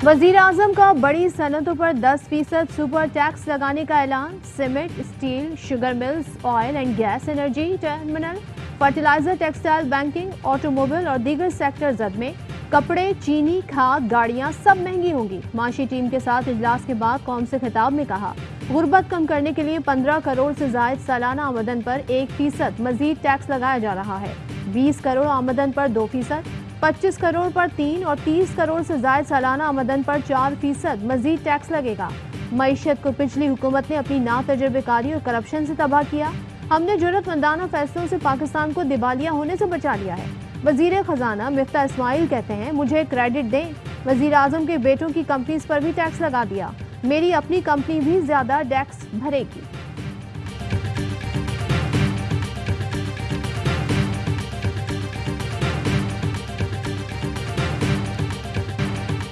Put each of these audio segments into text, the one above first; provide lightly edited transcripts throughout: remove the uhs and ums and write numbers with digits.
वजीर आजम का बड़ी सनतों पर 10% सुपर टैक्स लगाने का ऐलान। Cement, steel, sugar mills, oil and gas, energy, terminal, fertilizer, textile, banking, automobile और दीगर सेक्टर जद में कपड़े, चीनी, खाद, गाड़ियां सब महंगी होंगी। माशी टीम के साथ इजलास के बाद कौम से खिताब में कहा, गुर्बत कम करने के लिए 15 करोड़ से जायद सालाना आमदन पर 1% मजीद टैक्स लगाया जा रहा है। 20 करोड़ आमदन पर 2%, 25 करोड़ पर 3 और 30 करोड़ से जायद सालाना आमदन पर 4% मजीद टैक्स लगेगा। मईशत को पिछली हुकूमत ने अपनी नातजुर्बेकारी और करप्शन से तबाह किया। हमने जुर्रतमंदाना फैसलों से पाकिस्तान को दिवालिया होने से बचा लिया है। वजीर खजाना मिफ्ता इस्माइल कहते हैं, मुझे क्रेडिट दें, वजीर आजम के बेटों की कंपनीज पर भी टैक्स लगा दिया, मेरी अपनी कंपनी भी ज्यादा टैक्स भरेगी।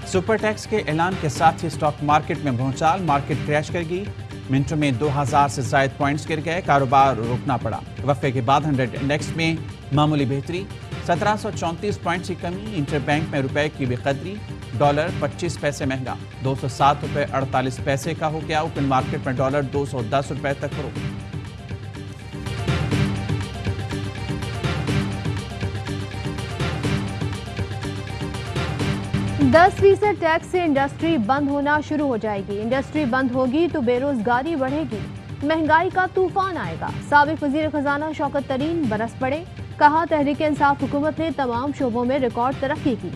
सुपर टैक्स के ऐलान के साथ ही स्टॉक मार्केट में भूचाल, मार्केट क्रैश कर गई। मिनटों में 2000 से ज्यादा पॉइंट्स गिर गए, कारोबार रोकना पड़ा। वक्फे के बाद 100 इंडेक्स में मामूली बेहतरी, 1734 पॉइंट्स की कमी। इंटरबैंक में रुपए की बेकदरी, डॉलर 25 पैसे महंगा, 207 रुपए 48 पैसे का हो गया। ओपन मार्केट में डॉलर 210 रुपए तक फरोख्त। 10% टैक्स से इंडस्ट्री बंद होना शुरू हो जाएगी। इंडस्ट्री बंद होगी तो बेरोजगारी बढ़ेगी, महंगाई का तूफान आएगा। साबिक वजीर खजाना शौकत तरीन बरस पड़े, कहा, तहरीक इंसाफ हुकूमत ने तमाम शोबों में रिकॉर्ड तरक्की की।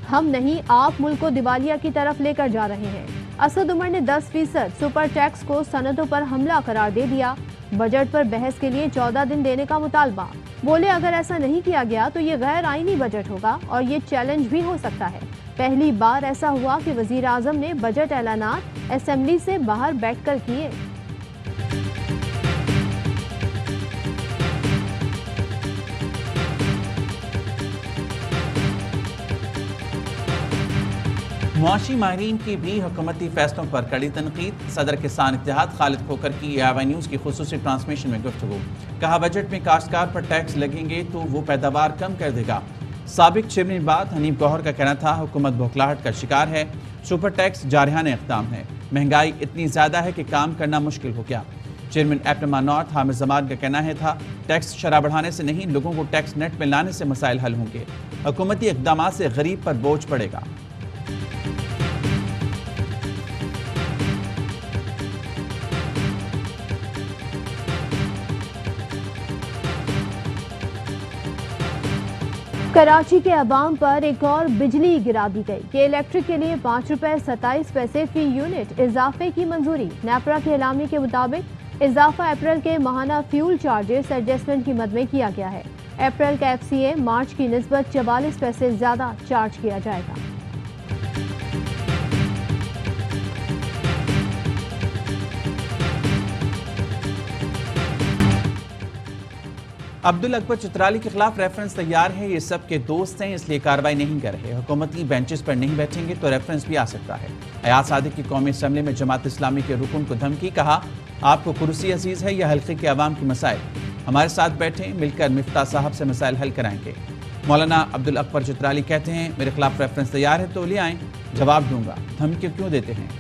हम नहीं, आप मुल्क को दिवालिया की तरफ लेकर जा रहे हैं। असद उमर ने 10% सुपर टैक्स को सनतों पर हमला करार दे दिया। बजट पर बहस के लिए 14 दिन देने का मुतालबा। बोले, अगर ऐसा नहीं किया गया तो ये गैर आईनी बजट होगा और ये चैलेंज भी हो सकता है। पहली बार ऐसा हुआ कि वजीर आजम ने बजट ऐलानात असेंबली से बाहर बैठकर किए। मुआशी माहिरीन की भी हुकूमती फैसलों पर कड़ी तनकीद। सदर किसान इत्तेहाद खालिद खोकर की AY न्यूज़ की खुसूसी ट्रांसमिशन में गुफ्तगू। कहा, बजट में काश्तकार पर टैक्स लगेंगे तो वो पैदावार कम कर देगा। साबिक चेयरमैन बात हनीफ गौहर का कहना था, हुकूमत बौखलाहट का शिकार है, सुपर टैक्स जारहाना इक़दाम है, महंगाई इतनी ज़्यादा है कि काम करना मुश्किल हो गया। चेयरमैन एपनमा नॉर्थ हामिद जमान का कहना है था, टैक्स शरह बढ़ाने से नहीं, लोगों को टैक्स नेट में लाने से मसाइल हल होंगे। हुकूमती इक़दाम से गरीब पर बोझ पड़ेगा। कराची के अवाम पर एक और बिजली गिरा दी गई कि इलेक्ट्रिक के लिए 5 रुपए 27 पैसे फी यूनिट इजाफे की मंजूरी। नेपरा के एलामी के मुताबिक इजाफा अप्रैल के माहाना फ्यूल चार्जेस एडजस्टमेंट की मद में किया गया है। अप्रैल का FCA मार्च की निस्बत 44 पैसे ज्यादा चार्ज किया जाएगा। अब्दुल अकबर चित्राली के खिलाफ रेफरेंस तैयार है, ये सब के दोस्त हैं इसलिए कार्रवाई नहीं कर रहे। हुकूमती बेंचेस पर नहीं बैठेंगे तो रेफरेंस भी आ सकता है। अयाज सादिक की कौमी असम्बली में जमात इस्लामी के रुकन को धमकी, कहा, आपको कुर्सी अजीज है या हल्के के अवाम की मसाइल, हमारे साथ बैठें, मिलकर मिफ्ता साहब से मसाइल हल कराएंगे। मौलाना अब्दुल अकबर चित्राली कहते हैं, मेरे खिलाफ रेफरेंस तैयार है तो ले आएँ, जवाब दूंगा, धमकी क्यों देते हैं।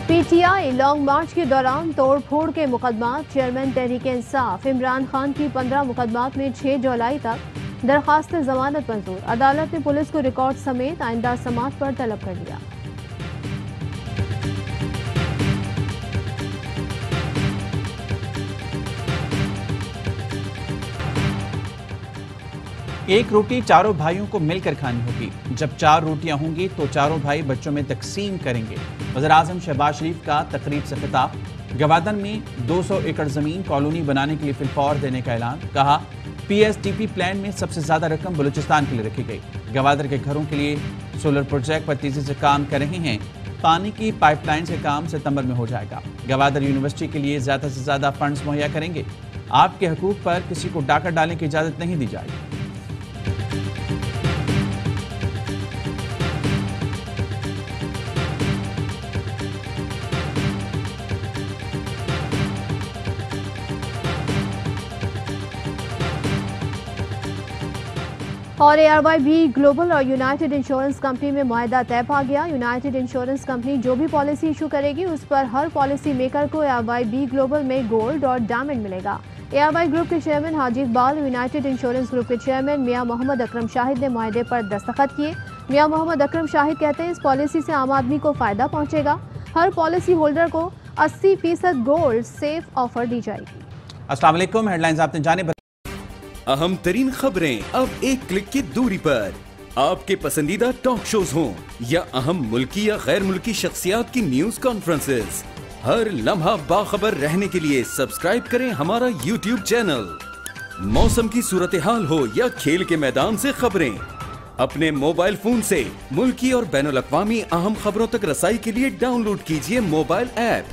PTI लॉन्ग मार्च के दौरान तोड़फोड़ के मुकदमात। चेयरमैन तहरीक इंसाफ इमरान खान की 15 मुकदमात में 6 जुलाई तक दरखास्त जमानत मंजूर। अदालत ने पुलिस को रिकॉर्ड समेत आइंदा समाअत पर तलब कर लिया। एक रोटी चारों भाइयों को मिलकर खानी होगी। जब 4 रोटियां होंगी तो चारों भाई बच्चों में तकसीम करेंगे। वज़ीर-ए-आज़म शहबाज शरीफ का तकरीब से खिताब। गवादर में 200 एकड़ जमीन कॉलोनी बनाने के लिए फिलफौर देने का ऐलान। कहा, PSTP प्लान में सबसे ज्यादा रकम बलूचिस्तान के लिए रखी गई। गवादर के घरों के लिए सोलर प्रोजेक्ट पर तेजी से काम कर रहे हैं। पानी की पाइपलाइन से काम सितंबर में हो जाएगा। गवादर यूनिवर्सिटी के लिए ज्यादा से ज्यादा फंड्स मुहैया करेंगे। आपके हकूक पर किसी को डाका डालने की इजाजत नहीं दी जाएगी। और ARYB ग्लोबल और यूनाइटेड इंश्योरेंस कंपनी में मुआहदा तय पा गया। यूनाइटेड इंश्योरेंस कंपनी जो भी पॉलिसी इशू करेगी उस पर हर पॉलिसी मेकर को ARYB ग्लोबल में गोल्ड और डायमंड मिलेगा। ARY ग्रुप के चेयरमैन हाजी इकबाल, यूनाइटेड इंश्योरेंस ग्रुप के चेयरमैन मियां मोहम्मद अकरम शाहिद ने मुआहदे पर दस्तखत किए। मियां मोहम्मद अकरम शाहिद कहते हैं इस पॉलिसी से आम आदमी को फायदा पहुंचेगा। हर पॉलिसी होल्डर को 80% गोल्ड सेफ ऑफर दी जाएगी। अस्सलाम वालेकुम, हेडलाइंस आपने जाने। अहम तरीन खबरें अब एक क्लिक की दूरी पर। आपके पसंदीदा टॉक शोज हों या अहम मुल्की या गैर मुल्की शख्सियात की न्यूज कॉन्फ्रेंसेस, हर लम्हा बाखबर रहने के लिए सब्सक्राइब करें हमारा YouTube चैनल। मौसम की सूरत हाल हो या खेल के मैदान से खबरें, अपने मोबाइल फोन से मुल्की और बैनुल-अक़वामी अहम खबरों तक रसाई के लिए डाउनलोड कीजिए मोबाइल ऐप।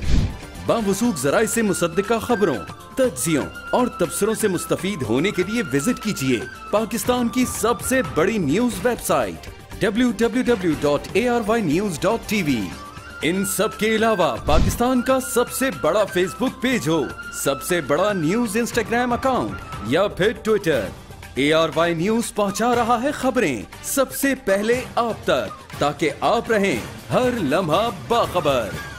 बावसूख ज़राए से मुसद्दिका खबरों, तज्ज़ियों और तबसरों से मुस्तफीद होने के लिए विजिट कीजिए पाकिस्तान की सबसे बड़ी न्यूज वेबसाइट www.arYnews.tv। इन सब के अलावा पाकिस्तान का सबसे बड़ा फेसबुक पेज हो, सबसे बड़ा न्यूज इंस्टाग्राम अकाउंट या फिर ट्विटर, ARY न्यूज पहुंचा रहा है खबरें सबसे पहले आप तक, ताकि आप रहें हर लम्हा बाखबर।